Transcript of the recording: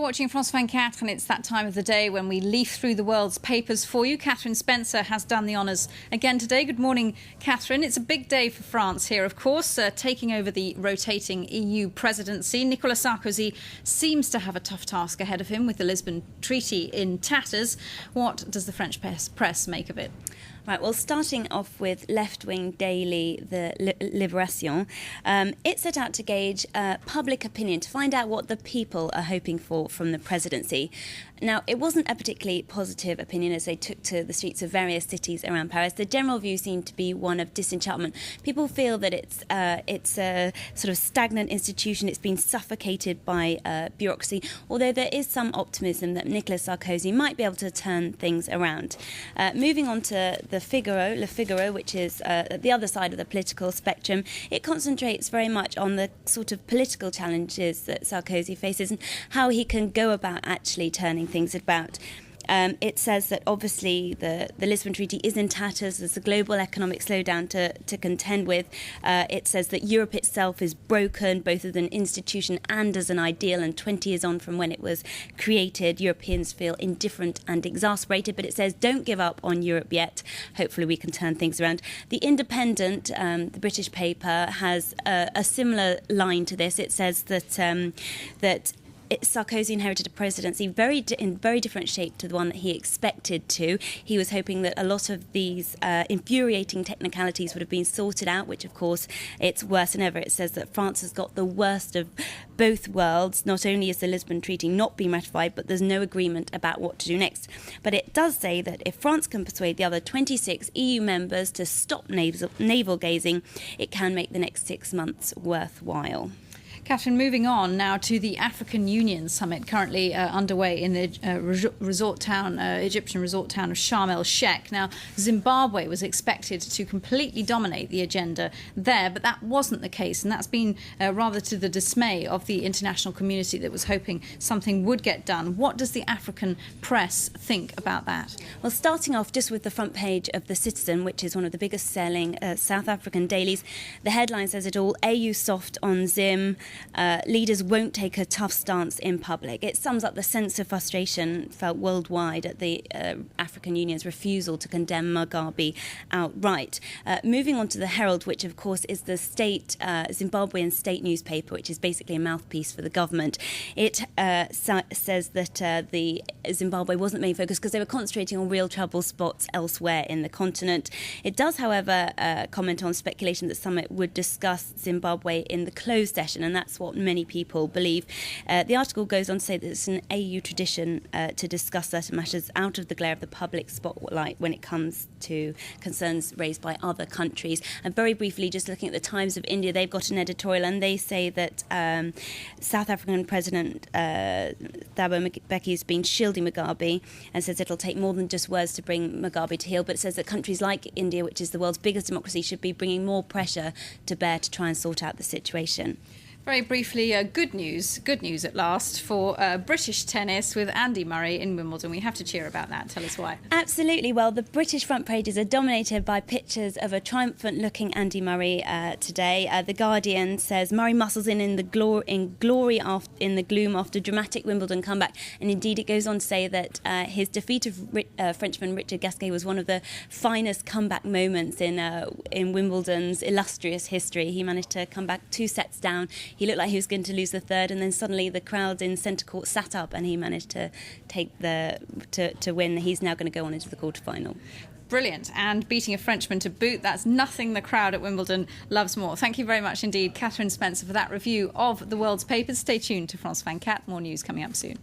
watching France 24, and it's that time of the day when we leaf through the world's papers for you. Catherine Spencer has done the honours again today. Good morning, Catherine. It's a big day for France here, of course, taking over the rotating EU presidency. Nicolas Sarkozy seems to have a tough task ahead of him with the Lisbon Treaty in tatters. What does the French press make of it? Right, well, starting off with left-wing daily, the Libération, it set out to gauge public opinion, to find out what the people are hoping for from the presidency. Now, it wasn't a particularly positive opinion as they took to the streets of various cities around Paris. The general view seemed to be one of disenchantment. People feel that it's a sort of stagnant institution. It's been suffocated by bureaucracy, although there is some optimism that Nicolas Sarkozy might be able to turn things around. Moving on to Le Figaro, which is at the other side of the political spectrum, it concentrates very much on the sort of political challenges that Sarkozy faces and how he can go about actually turning things about. It says that obviously the Lisbon Treaty is in tatters. There's a global economic slowdown to contend with. It says that Europe itself is broken, both as an institution and as an ideal, and 20 years on from when it was created, Europeans feel indifferent and exasperated. But it says, don't give up on Europe yet. Hopefully we can turn things around. The Independent, the British paper, has a similar line to this. It says that Sarkozy inherited a presidency in very different shape to the one that he expected to. He was hoping that a lot of these infuriating technicalities would have been sorted out, which, of course, it's worse than ever. It says that France has got the worst of both worlds. Not only has the Lisbon Treaty not been ratified, but there's no agreement about what to do next. But it does say that if France can persuade the other 26 EU members to stop navel gazing, it can make the next 6 months worthwhile. Catherine, moving on now to the African Union summit currently underway in the Egyptian resort town of Sharm el-Sheikh. Now, Zimbabwe was expected to completely dominate the agenda there, but that wasn't the case, and that's been rather to the dismay of the international community that was hoping something would get done. What does the African press think about that? Well, starting off just with the front page of The Citizen, which is one of the biggest selling South African dailies, the headline says it all: AU soft on Zim. Leaders won't take a tough stance in public. It sums up the sense of frustration felt worldwide at the African Union's refusal to condemn Mugabe outright. Moving on to the Herald, which of course is the state Zimbabwean state newspaper, which is basically a mouthpiece for the government. It says that the Zimbabwe wasn't main focus because they were concentrating on real trouble spots elsewhere in the continent. It does, however, comment on speculation that the summit would discuss Zimbabwe in the closed session, and that's what many people believe. The article goes on to say that it's an AU tradition to discuss certain matters out of the glare of the public spotlight when it comes to concerns raised by other countries. And very briefly, just looking at the Times of India, they've got an editorial and they say that South African President Thabo Mbeki has been shielding Mugabe and says it'll take more than just words to bring Mugabe to heel, but it says that countries like India, which is the world's biggest democracy, should be bringing more pressure to bear to try and sort out the situation. Very briefly, good news at last for British tennis with Andy Murray in Wimbledon. We have to cheer about that. Tell us why. Absolutely. Well, the British front pages are dominated by pictures of a triumphant-looking Andy Murray today. The Guardian says Murray muscles in the glory in the gloom after dramatic Wimbledon comeback, and indeed it goes on to say that his defeat of Frenchman Gasquet was one of the finest comeback moments in Wimbledon's illustrious history. He managed to come back 2 sets down. He looked like he was going to lose the third, and then suddenly the crowd in centre court sat up and he managed to take to win. He's now going to go on into the quarter-final. Brilliant. And beating a Frenchman to boot, that's nothing the crowd at Wimbledon loves more. Thank you very much indeed, Catherine Spencer, for that review of the world's papers. Stay tuned to France 24. More news coming up soon.